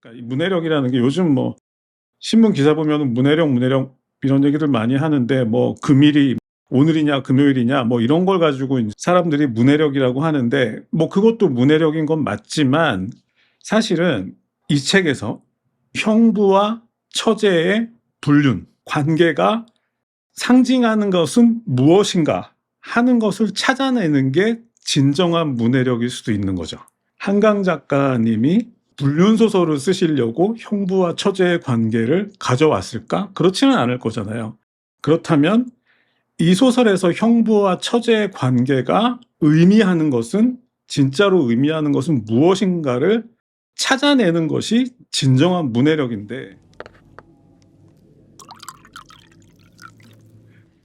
그러니까 이 문해력이라는 게 요즘 뭐 신문 기사 보면은 문해력 이런 얘기들 많이 하는데 뭐 금일이 오늘이냐 금요일이냐 뭐 이런 걸 가지고 이제 사람들이 문해력이라고 하는데 뭐 그것도 문해력인 건 맞지만 사실은 이 책에서 형부와 처제의 불륜 관계가 상징하는 것은 무엇인가 하는 것을 찾아내는 게 진정한 문해력일 수도 있는 거죠. 한강 작가님이 불륜 소설을 쓰시려고 형부와 처제의 관계를 가져왔을까? 그렇지는 않을 거잖아요. 그렇다면 이 소설에서 형부와 처제의 관계가 의미하는 것은 진짜로 의미하는 것은 무엇인가를 찾아내는 것이 진정한 문해력인데,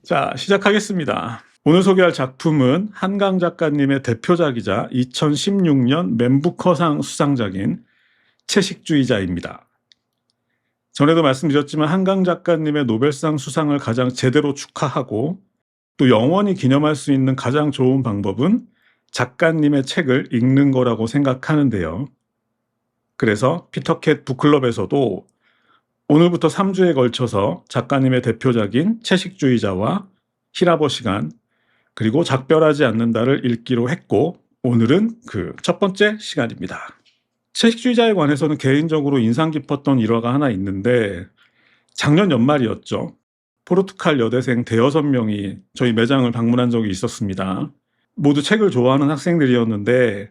자, 시작하겠습니다. 오늘 소개할 작품은 한강 작가님의 대표작이자 2016년 맨부커상 수상작인 채식주의자입니다. 전에도 말씀드렸지만 한강 작가님의 노벨상 수상을 가장 제대로 축하하고 또 영원히 기념할 수 있는 가장 좋은 방법은 작가님의 책을 읽는 거라고 생각하는데요. 그래서 피터캣 북클럽에서도 오늘부터 3주에 걸쳐서 작가님의 대표작인 채식주의자와 히라버 시간 그리고 작별하지 않는다를 읽기로 했고 오늘은 그 첫 번째 시간입니다. 채식주의자에 관해서는 개인적으로 인상 깊었던 일화가 하나 있는데 작년 연말이었죠. 포르투갈 여대생 대여섯 명이 저희 매장을 방문한 적이 있었습니다. 모두 책을 좋아하는 학생들이었는데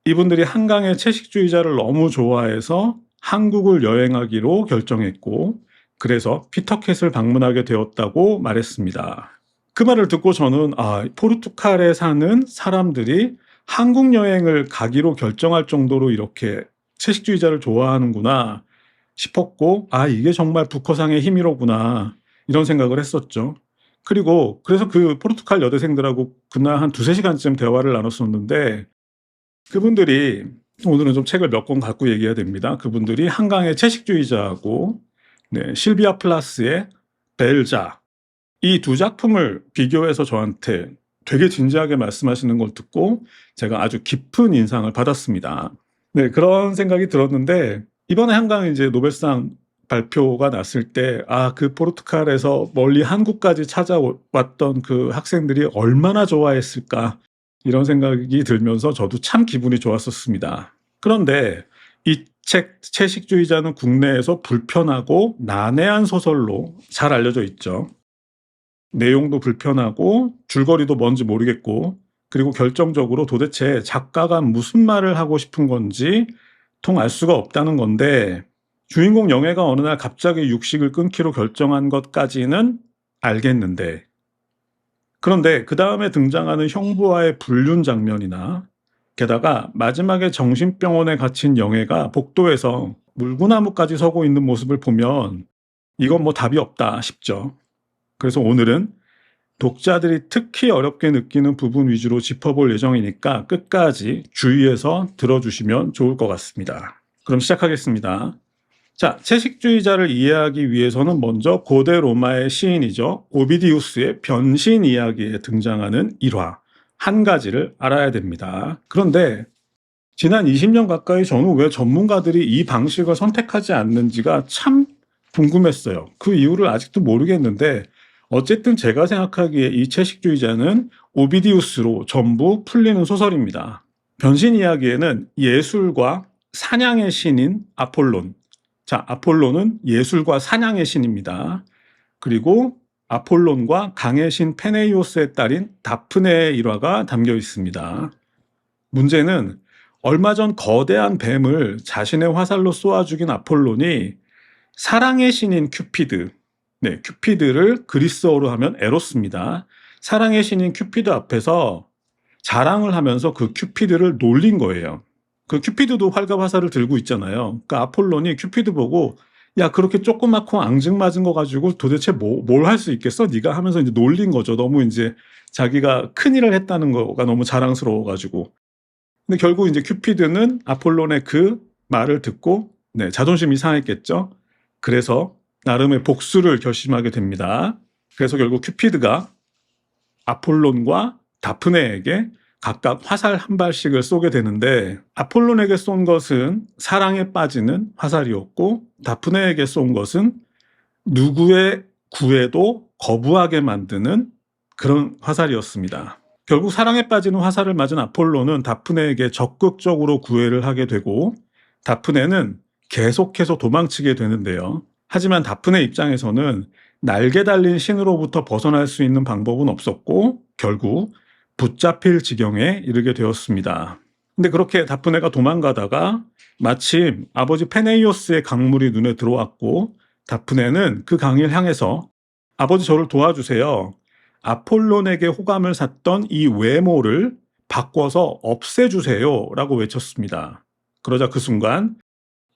이분들이 한강의 채식주의자를 너무 좋아해서 한국을 여행하기로 결정했고 그래서 피터캣을 방문하게 되었다고 말했습니다. 그 말을 듣고 저는 포르투갈에 사는 사람들이 한국 여행을 가기로 결정할 정도로 이렇게 채식주의자를 좋아하는구나 싶었고 이게 정말 부커상의 힘이로구나 이런 생각을 했었죠. 그리고 그래서 그 포르투갈 여대생들하고 그날 한 두세 시간쯤 대화를 나눴었는데 그분들이 오늘은 좀 책을 몇 권 갖고 얘기해야 됩니다. 그분들이 한강의 채식주의자하고 실비아 플라스의 벨자 이 두 작품을 비교해서 저한테 되게 진지하게 말씀하시는 걸 듣고 제가 아주 깊은 인상을 받았습니다. 네, 그런 생각이 들었는데 이번에 한강 이제 노벨상 발표가 났을 때 그 포르투갈에서 멀리 한국까지 찾아왔던 그 학생들이 얼마나 좋아했을까 이런 생각이 들면서 저도 참 기분이 좋았었습니다. 그런데 이 책 채식주의자는 국내에서 불편하고 난해한 소설로 잘 알려져 있죠. 내용도 불편하고 줄거리도 뭔지 모르겠고 그리고 결정적으로 도대체 작가가 무슨 말을 하고 싶은 건지 통 알 수가 없다는 건데 주인공 영애가 어느 날 갑자기 육식을 끊기로 결정한 것까지는 알겠는데 그런데 그 다음에 등장하는 형부와의 불륜 장면이나 게다가 마지막에 정신병원에 갇힌 영애가 복도에서 물구나무까지 서고 있는 모습을 보면 이건 뭐 답이 없다 싶죠. 그래서 오늘은 독자들이 특히 어렵게 느끼는 부분 위주로 짚어볼 예정이니까 끝까지 주의해서 들어주시면 좋을 것 같습니다. 그럼 시작하겠습니다. 자, 채식주의자를 이해하기 위해서는 먼저 고대 로마의 시인이죠. 오비디우스의 변신 이야기에 등장하는 일화 한 가지를 알아야 됩니다. 그런데 지난 20년 가까이 저는 왜 전문가들이 이 방식을 선택하지 않는지가 참 궁금했어요. 그 이유를 아직도 모르겠는데 어쨌든 제가 생각하기에 이 채식주의자는 오비디우스로 전부 풀리는 소설입니다. 변신 이야기에는 예술과 사냥의 신인 아폴론. 자, 아폴론은 예술과 사냥의 신입니다. 그리고 아폴론과 강의 신 페네이오스의 딸인 다프네의 일화가 담겨 있습니다. 문제는 얼마 전 거대한 뱀을 자신의 화살로 쏘아 죽인 아폴론이 사랑의 신인 큐피드, 큐피드를 그리스어로 하면 에로스입니다. 사랑의 신인 큐피드 앞에서 자랑을 하면서 그 큐피드를 놀린 거예요. 그 큐피드도 활과 화살을 들고 있잖아요. 그러니까 아폴론이 큐피드 보고 야, 그렇게 조그맣고 앙증맞은 거 가지고 도대체 뭘 할 수 있겠어? 네가 하면서 이제 놀린 거죠. 너무 이제 자기가 큰일을 했다는 거가 너무 자랑스러워가지고. 근데 결국 이제 큐피드는 아폴론의 그 말을 듣고 자존심이 상했겠죠. 그래서 나름의 복수를 결심하게 됩니다. 그래서 결국 큐피드가 아폴론과 다프네에게 각각 화살 한 발씩을 쏘게 되는데 아폴론에게 쏜 것은 사랑에 빠지는 화살이었고 다프네에게 쏜 것은 누구의 구애도 거부하게 만드는 그런 화살이었습니다. 결국 사랑에 빠지는 화살을 맞은 아폴로는 다프네에게 적극적으로 구애를 하게 되고 다프네는 계속해서 도망치게 되는데요. 하지만 다프네 입장에서는 날개 달린 신으로부터 벗어날 수 있는 방법은 없었고 결국 붙잡힐 지경에 이르게 되었습니다. 근데 그렇게 다프네가 도망가다가 마침 아버지 페네이오스의 강물이 눈에 들어왔고 다프네는 그 강을 향해서 아버지 저를 도와주세요. 아폴론에게 호감을 샀던 이 외모를 바꿔서 없애주세요 라고 외쳤습니다. 그러자 그 순간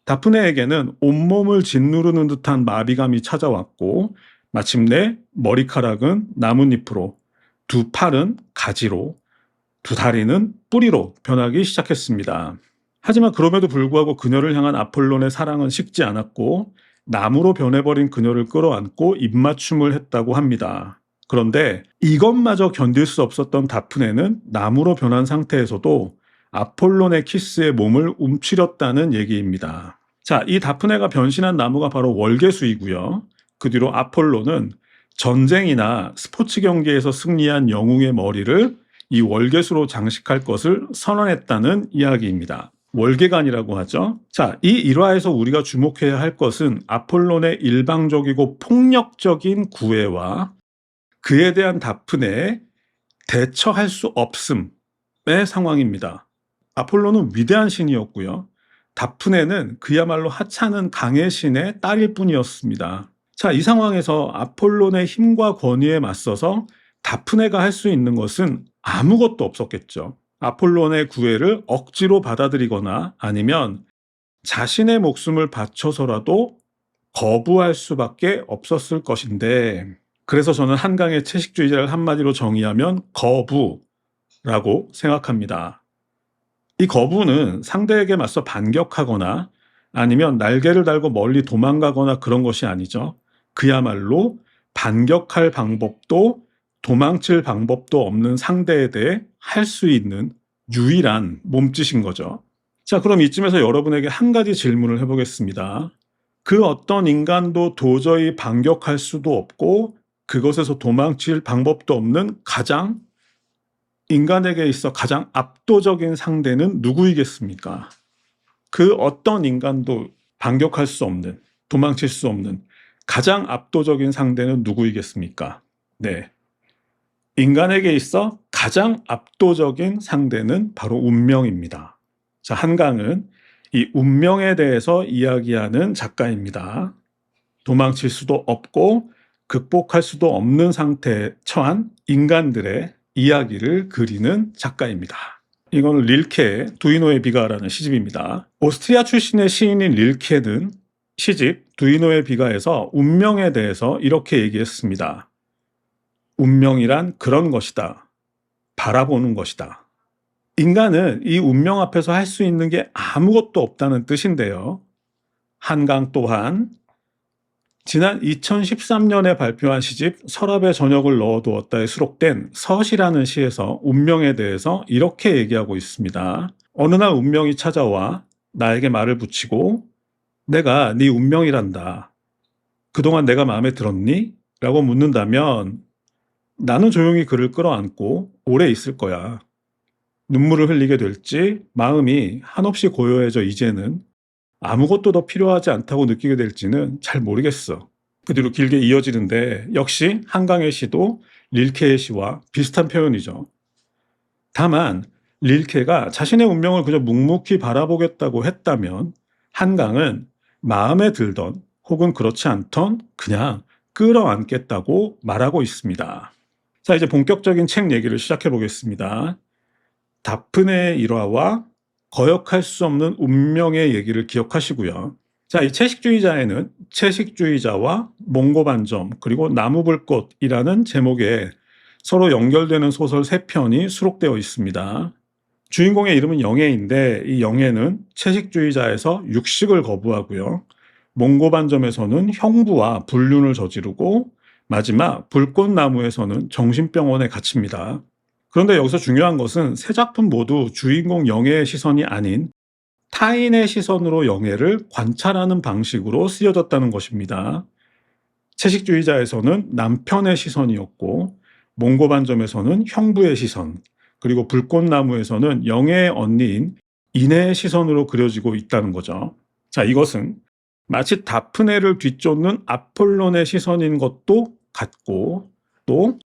다프네에게는 온몸을 짓누르는 듯한 마비감이 찾아왔고 마침내 머리카락은 나뭇잎으로, 두 팔은 가지로, 두 다리는 뿌리로 변하기 시작했습니다. 하지만 그럼에도 불구하고 그녀를 향한 아폴론의 사랑은 식지 않았고 나무로 변해버린 그녀를 끌어안고 입맞춤을 했다고 합니다. 그런데 이것마저 견딜 수 없었던 다프네는 나무로 변한 상태에서도 아폴론의 키스에 몸을 움츠렸다는 얘기입니다. 자, 이 다프네가 변신한 나무가 바로 월계수이고요. 그 뒤로 아폴로는 전쟁이나 스포츠 경기에서 승리한 영웅의 머리를 이 월계수로 장식할 것을 선언했다는 이야기입니다. 월계관이라고 하죠. 자, 이 일화에서 우리가 주목해야 할 것은 아폴론의 일방적이고 폭력적인 구애와 그에 대한 다프네의 대처할 수 없음의 상황입니다. 아폴로는 위대한 신이었고요. 다프네는 그야말로 하찮은 강의 신의 딸일 뿐이었습니다. 자, 이 상황에서 아폴론의 힘과 권위에 맞서서 다프네가 할 수 있는 것은 아무것도 없었겠죠. 아폴론의 구애를 억지로 받아들이거나 아니면 자신의 목숨을 바쳐서라도 거부할 수밖에 없었을 것인데, 그래서 저는 한강의 채식주의자를 한마디로 정의하면 거부라고 생각합니다. 이 거부는 상대에게 맞서 반격하거나 아니면 날개를 달고 멀리 도망가거나 그런 것이 아니죠. 그야말로 반격할 방법도 도망칠 방법도 없는 상대에 대해 할 수 있는 유일한 몸짓인 거죠. 자, 그럼 이쯤에서 여러분에게 한 가지 질문을 해보겠습니다. 그 어떤 인간도 도저히 반격할 수도 없고 그것에서 도망칠 방법도 없는 인간에게 있어 가장 압도적인 상대는 누구이겠습니까? 그 어떤 인간도 반격할 수 없는, 도망칠 수 없는 가장 압도적인 상대는 누구이겠습니까? 네. 인간에게 있어 가장 압도적인 상대는 바로 운명입니다. 자, 한강은 이 운명에 대해서 이야기하는 작가입니다. 도망칠 수도 없고 극복할 수도 없는 상태에 처한 인간들의 이야기를 그리는 작가입니다. 이건 릴케의 두이노의 비가라는 시집입니다. 오스트리아 출신의 시인인 릴케는 시집 두이노의 비가에서 운명에 대해서 이렇게 얘기했습니다. 운명이란 그런 것이다. 바라보는 것이다. 인간은 이 운명 앞에서 할 수 있는 게 아무것도 없다는 뜻인데요. 한강 또한 지난 2013년에 발표한 시집 서랍에 저녁을 넣어두었다에 수록된 서시라는 시에서 운명에 대해서 이렇게 얘기하고 있습니다. 어느 날 운명이 찾아와 나에게 말을 붙이고 내가 네 운명이란다. 그동안 내가 마음에 들었니? 라고 묻는다면 나는 조용히 그를 끌어안고 오래 있을 거야. 눈물을 흘리게 될지 마음이 한없이 고요해져 이제는 아무것도 더 필요하지 않다고 느끼게 될지는 잘 모르겠어. 그 뒤로 길게 이어지는데 역시 한강의 시도 릴케의 시와 비슷한 표현이죠. 다만 릴케가 자신의 운명을 그저 묵묵히 바라보겠다고 했다면 한강은 마음에 들던 혹은 그렇지 않던 그냥 끌어안겠다고 말하고 있습니다. 자, 이제 본격적인 책 얘기를 시작해 보겠습니다. 다프네의 일화와 거역할 수 없는 운명의 얘기를 기억하시고요. 자, 이 채식주의자에는 채식주의자와 몽고반점 그리고 나무불꽃이라는 제목의 서로 연결되는 소설 3편이 수록되어 있습니다. 주인공의 이름은 영애인데 이 영애는 채식주의자에서 육식을 거부하고요. 몽고반점에서는 형부와 불륜을 저지르고 마지막 불꽃나무에서는 정신병원에 갇힙니다. 그런데 여기서 중요한 것은 세 작품 모두 주인공 영애의 시선이 아닌 타인의 시선으로 영애를 관찰하는 방식으로 쓰여졌다는 것입니다. 채식주의자에서는 남편의 시선이었고, 몽고반점에서는 형부의 시선, 그리고 불꽃나무에서는 영애의 언니인 이내의 시선으로 그려지고 있다는 거죠. 자, 이것은 마치 다프네를 뒤쫓는 아폴론의 시선인 것도 같고, 또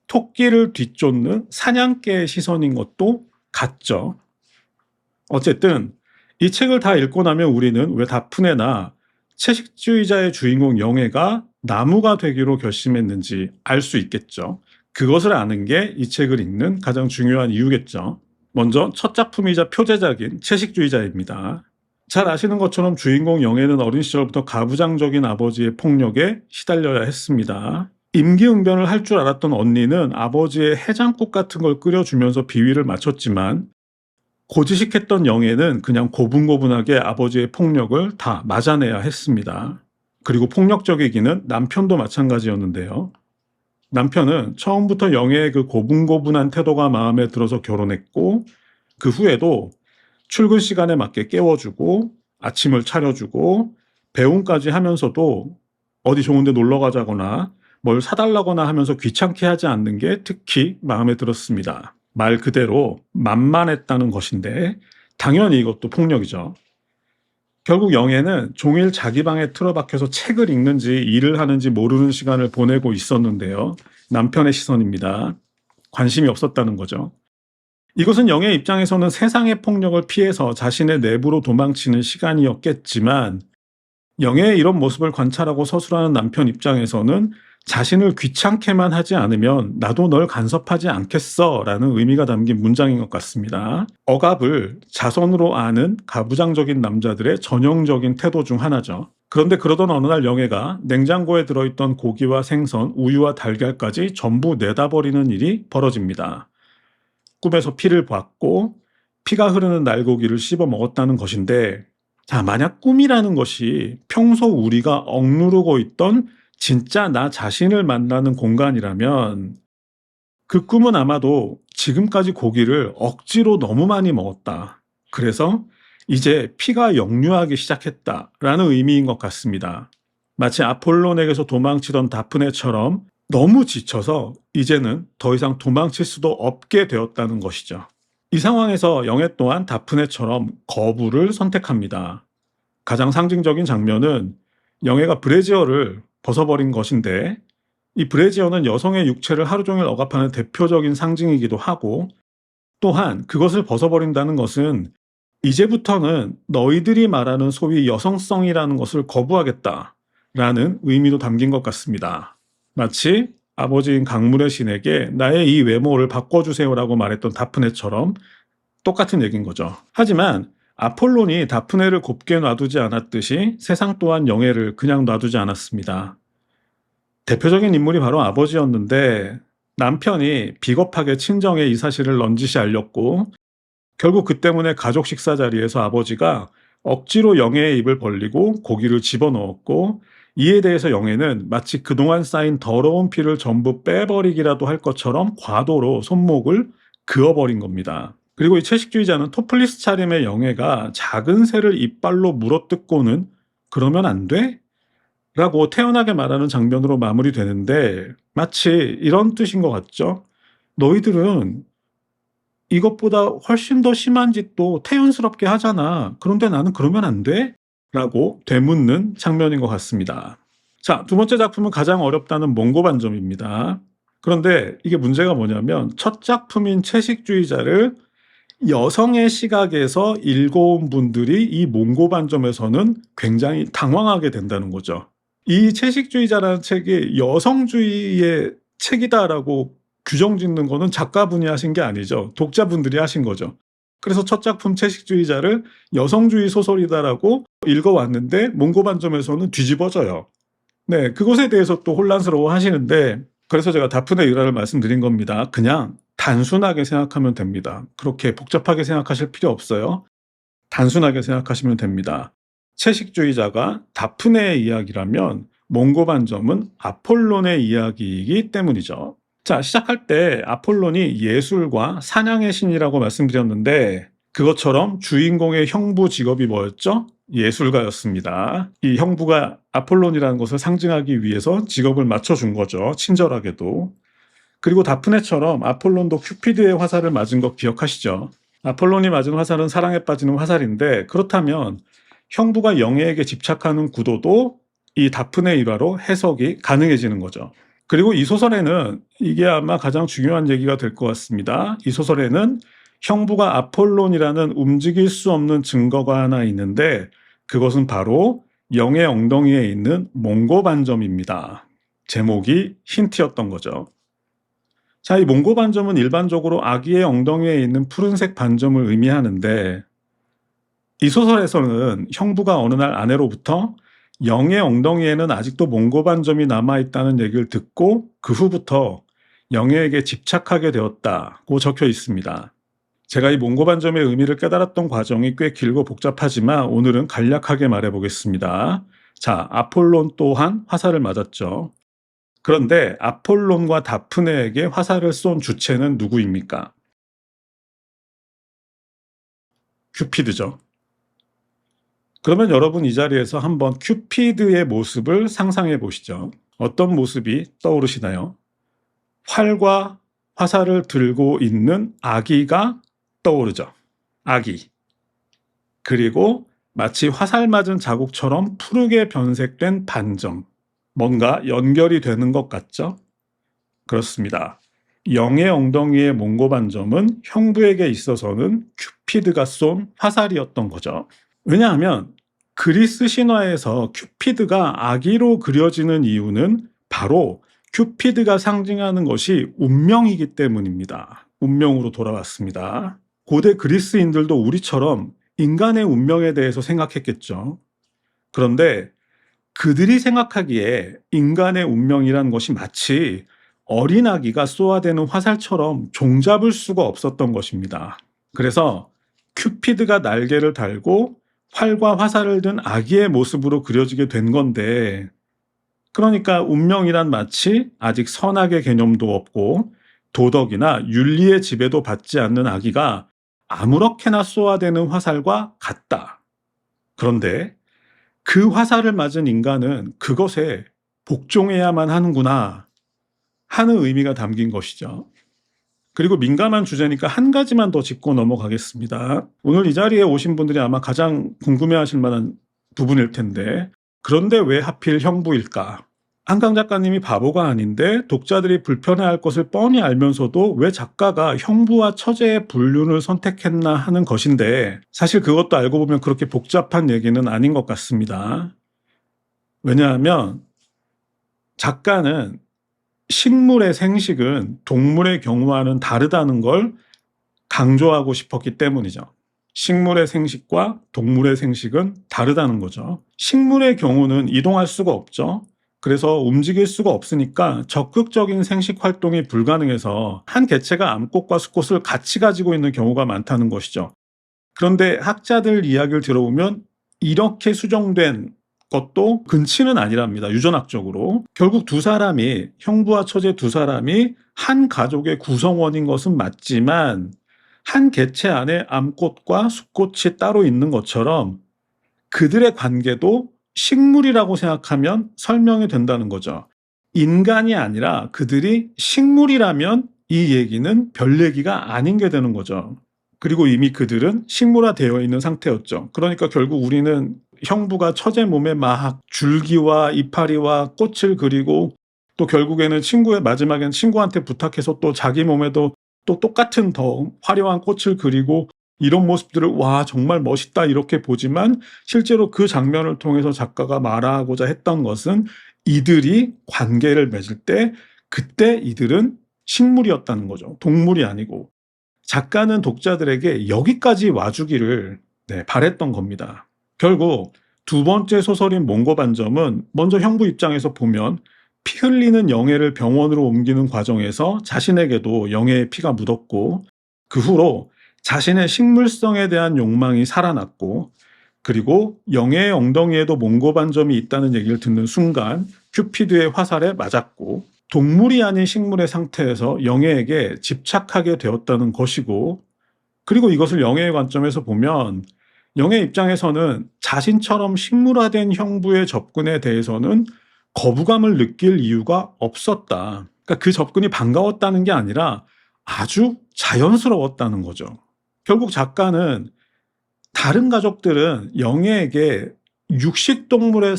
토끼를 뒤쫓는 사냥개의 시선인 것도 같죠. 어쨌든 이 책을 다 읽고 나면 우리는 왜 다프네나 채식주의자의 주인공 영애가 나무가 되기로 결심했는지 알 수 있겠죠. 그것을 아는 게 이 책을 읽는 가장 중요한 이유겠죠. 먼저 첫 작품이자 표제작인 채식주의자입니다. 잘 아시는 것처럼 주인공 영애는 어린 시절부터 가부장적인 아버지의 폭력에 시달려야 했습니다. 임기응변을 할 줄 알았던 언니는 아버지의 해장국 같은 걸 끓여주면서 비위를 맞췄지만, 고지식했던 영애는 그냥 고분고분하게 아버지의 폭력을 다 맞아내야 했습니다. 그리고 폭력적이기는 남편도 마찬가지였는데요. 남편은 처음부터 영애의 그 고분고분한 태도가 마음에 들어서 결혼했고, 그 후에도 출근 시간에 맞게 깨워주고 아침을 차려주고 배웅까지 하면서도 어디 좋은 데 놀러 가자거나 뭘 사달라거나 하면서 귀찮게 하지 않는 게 특히 마음에 들었습니다. 말 그대로 만만했다는 것인데 당연히 이것도 폭력이죠. 결국 영애는 종일 자기 방에 틀어박혀서 책을 읽는지 일을 하는지 모르는 시간을 보내고 있었는데요. 남편의 시선입니다. 관심이 없었다는 거죠. 이것은 영애 입장에서는 세상의 폭력을 피해서 자신의 내부로 도망치는 시간이었겠지만, 영애의 이런 모습을 관찰하고 서술하는 남편 입장에서는 자신을 귀찮게만 하지 않으면 나도 널 간섭하지 않겠어 라는 의미가 담긴 문장인 것 같습니다. 억압을 자선으로 아는 가부장적인 남자들의 전형적인 태도 중 하나죠. 그런데 그러던 어느 날 영애가 냉장고에 들어있던 고기와 생선, 우유와 달걀까지 전부 내다버리는 일이 벌어집니다. 꿈에서 피를 봤고 피가 흐르는 날고기를 씹어 먹었다는 것인데, 자, 만약 꿈이라는 것이 평소 우리가 억누르고 있던 진짜 나 자신을 만나는 공간이라면 그 꿈은 아마도 지금까지 고기를 억지로 너무 많이 먹었다. 그래서 이제 피가 역류하기 시작했다라는 의미인 것 같습니다. 마치 아폴론에게서 도망치던 다프네처럼 너무 지쳐서 이제는 더 이상 도망칠 수도 없게 되었다는 것이죠. 이 상황에서 영애 또한 다프네처럼 거부를 선택합니다. 가장 상징적인 장면은 영애가 브래지어를 벗어버린 것인데, 이 브래지어는 여성의 육체를 하루 종일 억압하는 대표적인 상징이기도 하고, 또한 그것을 벗어버린다는 것은 이제부터는 너희들이 말하는 소위 여성성이라는 것을 거부하겠다라는 의미도 담긴 것 같습니다. 마치 아버지인 강물의 신에게 나의 이 외모를 바꿔주세요라고 말했던 다프네처럼 똑같은 얘기인 거죠. 하지만 아폴론이 다프네를 곱게 놔두지 않았듯이 세상 또한 영애를 그냥 놔두지 않았습니다. 대표적인 인물이 바로 아버지였는데, 남편이 비겁하게 친정에 이 사실을 넌지시 알렸고, 결국 그 때문에 가족 식사 자리에서 아버지가 억지로 영애의 입을 벌리고 고기를 집어넣었고, 이에 대해서 영애는 마치 그동안 쌓인 더러운 피를 전부 빼버리기라도 할 것처럼 과도로 손목을 그어버린 겁니다. 그리고 이 채식주의자는 토플리스 차림의 영애가 작은 새를 이빨로 물어뜯고는 그러면 안 돼? 라고 태연하게 말하는 장면으로 마무리되는데, 마치 이런 뜻인 것 같죠? 너희들은 이것보다 훨씬 더 심한 짓도 태연스럽게 하잖아. 그런데 나는 그러면 안 돼? 라고 되묻는 장면인 것 같습니다. 자, 두 번째 작품은 가장 어렵다는 몽고반점입니다. 그런데 이게 문제가 뭐냐면, 첫 작품인 채식주의자를 여성의 시각에서 읽어온 분들이 이 몽고반점에서는 굉장히 당황하게 된다는 거죠. 이 채식주의자라는 책이 여성주의의 책이다라고 규정 짓는 거는 작가분이 하신 게 아니죠. 독자분들이 하신 거죠. 그래서 첫 작품 채식주의자를 여성주의 소설이다라고 읽어왔는데 몽고반점에서는 뒤집어져요. 네, 그것에 대해서 또 혼란스러워 하시는데, 그래서 제가 다프네 일화를 말씀드린 겁니다. 그냥 단순하게 생각하면 됩니다. 그렇게 복잡하게 생각하실 필요 없어요. 단순하게 생각하시면 됩니다. 채식주의자가 다프네의 이야기라면 몽고반점은 아폴론의 이야기이기 때문이죠. 자, 시작할 때 아폴론이 예술과 사냥의 신이라고 말씀드렸는데 그것처럼 주인공의 형부 직업이 뭐였죠? 예술가였습니다. 이 형부가 아폴론이라는 것을 상징하기 위해서 직업을 맞춰준 거죠. 친절하게도. 그리고 다프네처럼 아폴론도 큐피드의 화살을 맞은 거 기억하시죠? 아폴론이 맞은 화살은 사랑에 빠지는 화살인데 그렇다면 형부가 영예에게 집착하는 구도도 이 다프네 일화로 해석이 가능해지는 거죠. 그리고 이 소설에는 이게 아마 가장 중요한 얘기가 될 것 같습니다. 이 소설에는 형부가 아폴론이라는 움직일 수 없는 증거가 하나 있는데 그것은 바로 영의 엉덩이에 있는 몽고 반점입니다. 제목이 힌트였던 거죠. 자, 이 몽고 반점은 일반적으로 아기의 엉덩이에 있는 푸른색 반점을 의미하는데 이 소설에서는 형부가 어느 날 아내로부터 영의 엉덩이에는 아직도 몽고 반점이 남아있다는 얘기를 듣고 그 후부터 영예에게 집착하게 되었다고 적혀 있습니다. 제가 이 몽고 반점의 의미를 깨달았던 과정이 꽤 길고 복잡하지만 오늘은 간략하게 말해보겠습니다. 자, 아폴론 또한 화살을 맞았죠. 그런데 아폴론과 다프네에게 화살을 쏜 주체는 누구입니까? 큐피드죠. 그러면 여러분 이 자리에서 한번 큐피드의 모습을 상상해 보시죠. 어떤 모습이 떠오르시나요? 활과 화살을 들고 있는 아기가 떠오르죠. 아기. 그리고 마치 화살 맞은 자국처럼 푸르게 변색된 반점. 뭔가 연결이 되는 것 같죠? 그렇습니다. 영의 엉덩이의 몽고 반점은 형부에게 있어서는 큐피드가 쏜 화살이었던 거죠. 왜냐하면 그리스 신화에서 큐피드가 아기로 그려지는 이유는 바로 큐피드가 상징하는 것이 운명이기 때문입니다. 운명으로 돌아왔습니다. 고대 그리스인들도 우리처럼 인간의 운명에 대해서 생각했겠죠. 그런데 그들이 생각하기에 인간의 운명이란 것이 마치 어린아기가 쏘아대는 화살처럼 종잡을 수가 없었던 것입니다. 그래서 큐피드가 날개를 달고 활과 화살을 든 아기의 모습으로 그려지게 된 건데, 그러니까 운명이란 마치 아직 선악의 개념도 없고 도덕이나 윤리의 지배도 받지 않는 아기가 아무렇게나 쏘아대는 화살과 같다. 그런데 그 화살을 맞은 인간은 그것에 복종해야만 하는구나 하는 의미가 담긴 것이죠. 그리고 민감한 주제니까 한 가지만 더 짚고 넘어가겠습니다. 오늘 이 자리에 오신 분들이 아마 가장 궁금해하실 만한 부분일 텐데, 그런데 왜 하필 형부일까? 한강 작가님이 바보가 아닌데 독자들이 불편해할 것을 뻔히 알면서도 왜 작가가 형부와 처제의 불륜을 선택했나 하는 것인데, 사실 그것도 알고 보면 그렇게 복잡한 얘기는 아닌 것 같습니다. 왜냐하면 작가는 식물의 생식은 동물의 경우와는 다르다는 걸 강조하고 싶었기 때문이죠. 식물의 생식과 동물의 생식은 다르다는 거죠. 식물의 경우는 이동할 수가 없죠. 그래서 움직일 수가 없으니까 적극적인 생식 활동이 불가능해서 한 개체가 암꽃과 수꽃을 같이 가지고 있는 경우가 많다는 것이죠. 그런데 학자들 이야기를 들어보면 이렇게 수정된 것도 근치는 아니랍니다. 유전학적으로. 결국 두 사람이, 형부와 처제 두 사람이 한 가족의 구성원인 것은 맞지만 한 개체 안에 암꽃과 수꽃이 따로 있는 것처럼 그들의 관계도 식물이라고 생각하면 설명이 된다는 거죠. 인간이 아니라 그들이 식물이라면 이 얘기는 별 얘기가 아닌 게 되는 거죠. 그리고 이미 그들은 식물화되어 있는 상태였죠. 그러니까 결국 우리는 형부가 처제 몸에 막 줄기와 이파리와 꽃을 그리고 또 결국에는 마지막엔 친구한테 부탁해서 또 자기 몸에도 또 똑같은 더 화려한 꽃을 그리고 이런 모습들을 와 정말 멋있다 이렇게 보지만 실제로 그 장면을 통해서 작가가 말하고자 했던 것은 이들이 관계를 맺을 때 그때 이들은 식물이었다는 거죠. 동물이 아니고. 작가는 독자들에게 여기까지 와주기를 바랬던 겁니다. 결국 두 번째 소설인 몽고 반점은 먼저 형부 입장에서 보면 피 흘리는 영예를 병원으로 옮기는 과정에서 자신에게도 영예의 피가 묻었고 그 후로 자신의 식물성에 대한 욕망이 살아났고 그리고 영예의 엉덩이에도 몽고 반점이 있다는 얘기를 듣는 순간 큐피드의 화살에 맞았고 동물이 아닌 식물의 상태에서 영예에게 집착하게 되었다는 것이고, 그리고 이것을 영예의 관점에서 보면 영예 입장에서는 자신처럼 식물화된 형부의 접근에 대해서는 거부감을 느낄 이유가 없었다. 그러니까 그 접근이 반가웠다는 게 아니라 아주 자연스러웠다는 거죠. 결국 작가는 다른 가족들은 영예에게 육식동물의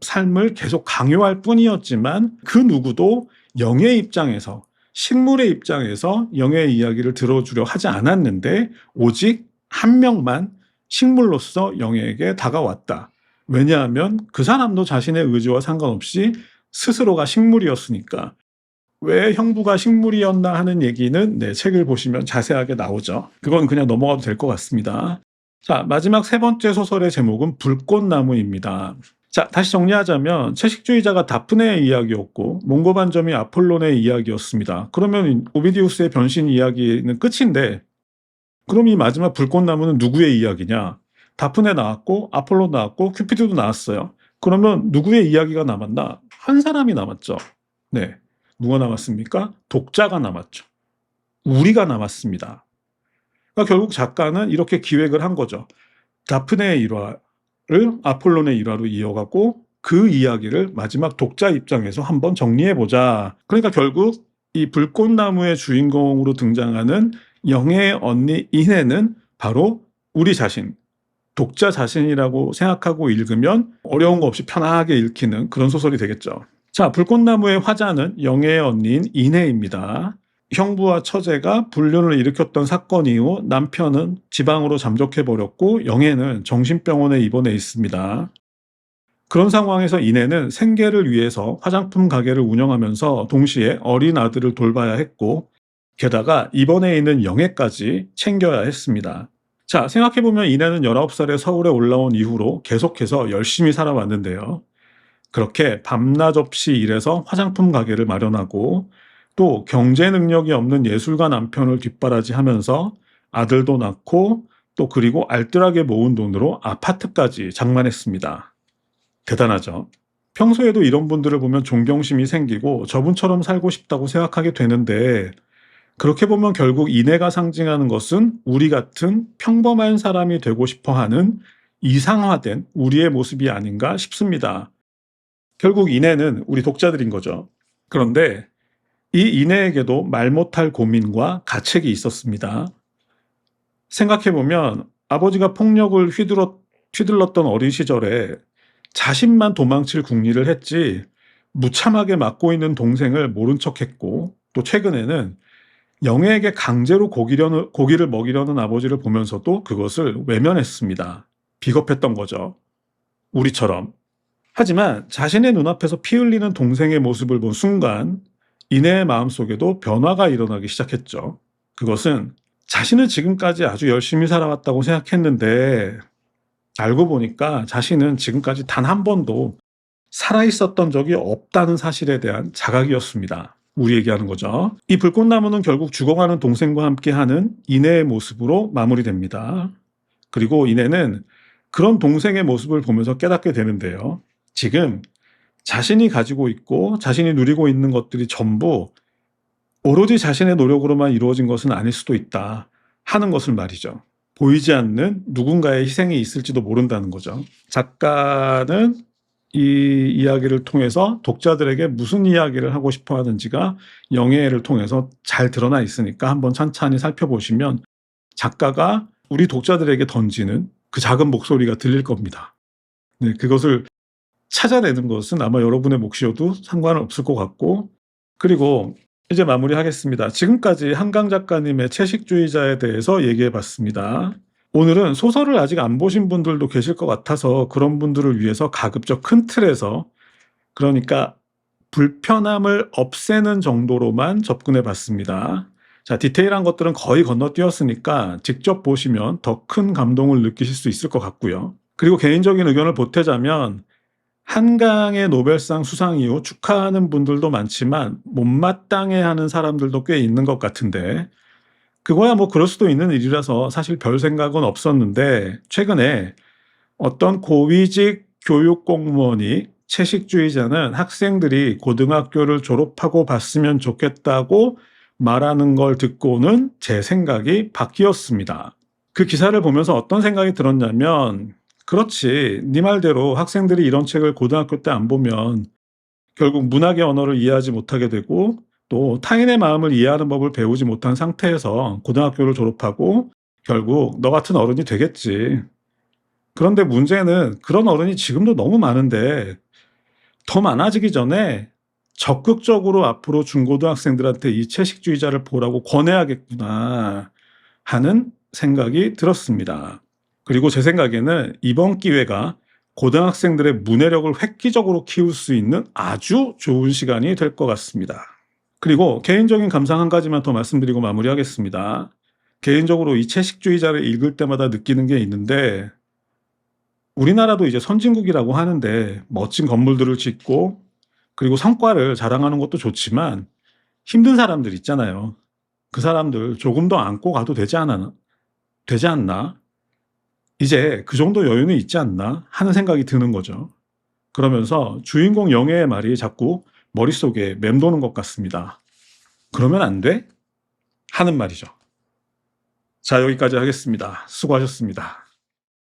삶을 계속 강요할 뿐이었지만 그 누구도 영예 입장에서, 식물의 입장에서 영예의 이야기를 들어주려 하지 않았는데 오직 한 명만 식물로서 영예에게 다가왔다. 왜냐하면 그 사람도 자신의 의지와 상관없이 스스로가 식물이었으니까. 왜 형부가 식물이었나 하는 얘기는 책을 보시면 자세하게 나오죠. 그건 그냥 넘어가도 될 것 같습니다. 자, 마지막 세 번째 소설의 제목은 불꽃나무입니다. 자, 다시 정리하자면 채식주의자가 다프네의 이야기였고 몽고반점이 아폴론의 이야기였습니다. 그러면 오비디우스의 변신 이야기는 끝인데, 그럼 이 마지막 불꽃나무는 누구의 이야기냐? 다프네 나왔고 아폴론 나왔고 큐피드도 나왔어요. 그러면 누구의 이야기가 남았나? 한 사람이 남았죠. 네, 누가 남았습니까? 독자가 남았죠. 우리가 남았습니다. 그러니까 결국 작가는 이렇게 기획을 한 거죠. 다프네의 일화를 아폴론의 일화로 이어가고 그 이야기를 마지막 독자 입장에서 한번 정리해보자. 그러니까 결국 이 불꽃나무의 주인공으로 등장하는 영예의 언니 인해는 바로 우리 자신, 독자 자신이라고 생각하고 읽으면 어려운 거 없이 편하게 읽히는 그런 소설이 되겠죠. 자, 불꽃나무의 화자는 영예의 언니인 인해입니다. 형부와 처제가 불륜을 일으켰던 사건 이후 남편은 지방으로 잠적해버렸고 영예는 정신병원에 입원해 있습니다. 그런 상황에서 인해는 생계를 위해서 화장품 가게를 운영하면서 동시에 어린 아들을 돌봐야 했고 게다가 입원해 있는 영예까지 챙겨야 했습니다. 자, 생각해보면 인해는 19살에 서울에 올라온 이후로 계속해서 열심히 살아왔는데요. 그렇게 밤낮 없이 일해서 화장품 가게를 마련하고 또 경제 능력이 없는 예술가 남편을 뒷바라지하면서 아들도 낳고 또 그리고 알뜰하게 모은 돈으로 아파트까지 장만했습니다. 대단하죠. 평소에도 이런 분들을 보면 존경심이 생기고 저분처럼 살고 싶다고 생각하게 되는데, 그렇게 보면 결국 인해가 상징하는 것은 우리 같은 평범한 사람이 되고 싶어하는 이상화된 우리의 모습이 아닌가 싶습니다. 결국 인해는 우리 독자들인 거죠. 그런데 이 인해에게도 말 못할 고민과 가책이 있었습니다. 생각해보면 아버지가 폭력을 휘둘렀던 어린 시절에 자신만 도망칠 궁리를 했지 무참하게 맞고 있는 동생을 모른 척했고, 또 최근에는 영예에게 강제로 고기를 먹이려는 아버지를 보면서도 그것을 외면했습니다. 비겁했던 거죠. 우리처럼. 하지만 자신의 눈앞에서 피 흘리는 동생의 모습을 본 순간 인해의 마음속에도 변화가 일어나기 시작했죠. 그것은 자신은 지금까지 아주 열심히 살아왔다고 생각했는데 알고 보니까 자신은 지금까지 단 한 번도 살아있었던 적이 없다는 사실에 대한 자각이었습니다. 우리에게 하는 거죠. 이 불꽃나무는 결국 죽어가는 동생과 함께하는 인해의 모습으로 마무리됩니다. 그리고 인해는 그런 동생의 모습을 보면서 깨닫게 되는데요. 지금 자신이 가지고 있고 자신이 누리고 있는 것들이 전부 오로지 자신의 노력으로만 이루어진 것은 아닐 수도 있다 하는 것을 말이죠. 보이지 않는 누군가의 희생이 있을지도 모른다는 거죠. 작가는 이 이야기를 통해서 독자들에게 무슨 이야기를 하고 싶어 하는지가 영예를 통해서 잘 드러나 있으니까 한번 찬찬히 살펴보시면 작가가 우리 독자들에게 던지는 그 작은 목소리가 들릴 겁니다. 네, 그것을 찾아내는 것은 아마 여러분의 몫이어도 상관은 없을 것 같고, 그리고 이제 마무리하겠습니다. 지금까지 한강 작가님의 채식주의자에 대해서 얘기해 봤습니다. 오늘은 소설을 아직 안 보신 분들도 계실 것 같아서 그런 분들을 위해서 가급적 큰 틀에서, 그러니까 불편함을 없애는 정도로만 접근해 봤습니다. 자, 디테일한 것들은 거의 건너뛰었으니까 직접 보시면 더 큰 감동을 느끼실 수 있을 것 같고요. 그리고 개인적인 의견을 보태자면 한강의 노벨상 수상 이후 축하하는 분들도 많지만 못마땅해하는 사람들도 꽤 있는 것 같은데, 그거야 뭐 그럴 수도 있는 일이라서 사실 별 생각은 없었는데 최근에 어떤 고위직 교육 공무원이 채식주의자는 학생들이 고등학교를 졸업하고 봤으면 좋겠다고 말하는 걸 듣고는 제 생각이 바뀌었습니다. 그 기사를 보면서 어떤 생각이 들었냐면, 그렇지, 네 말대로 학생들이 이런 책을 고등학교 때 안 보면 결국 문학의 언어를 이해하지 못하게 되고 또 타인의 마음을 이해하는 법을 배우지 못한 상태에서 고등학교를 졸업하고 결국 너 같은 어른이 되겠지. 그런데 문제는 그런 어른이 지금도 너무 많은데 더 많아지기 전에 적극적으로 앞으로 중고등학생들한테 이 채식주의자를 보라고 권해야겠구나 하는 생각이 들었습니다. 그리고 제 생각에는 이번 기회가 고등학생들의 문해력을 획기적으로 키울 수 있는 아주 좋은 시간이 될 것 같습니다. 그리고 개인적인 감상 한 가지만 더 말씀드리고 마무리하겠습니다. 개인적으로 이 채식주의자를 읽을 때마다 느끼는 게 있는데, 우리나라도 이제 선진국이라고 하는데 멋진 건물들을 짓고 그리고 성과를 자랑하는 것도 좋지만 힘든 사람들 있잖아요. 그 사람들 조금 더 안고 가도 되지 않나? 이제 그 정도 여유는 있지 않나 하는 생각이 드는 거죠. 그러면서 주인공 영애의 말이 자꾸 머릿속에 맴도는 것 같습니다. 그러면 안 돼? 하는 말이죠. 자, 여기까지 하겠습니다. 수고하셨습니다.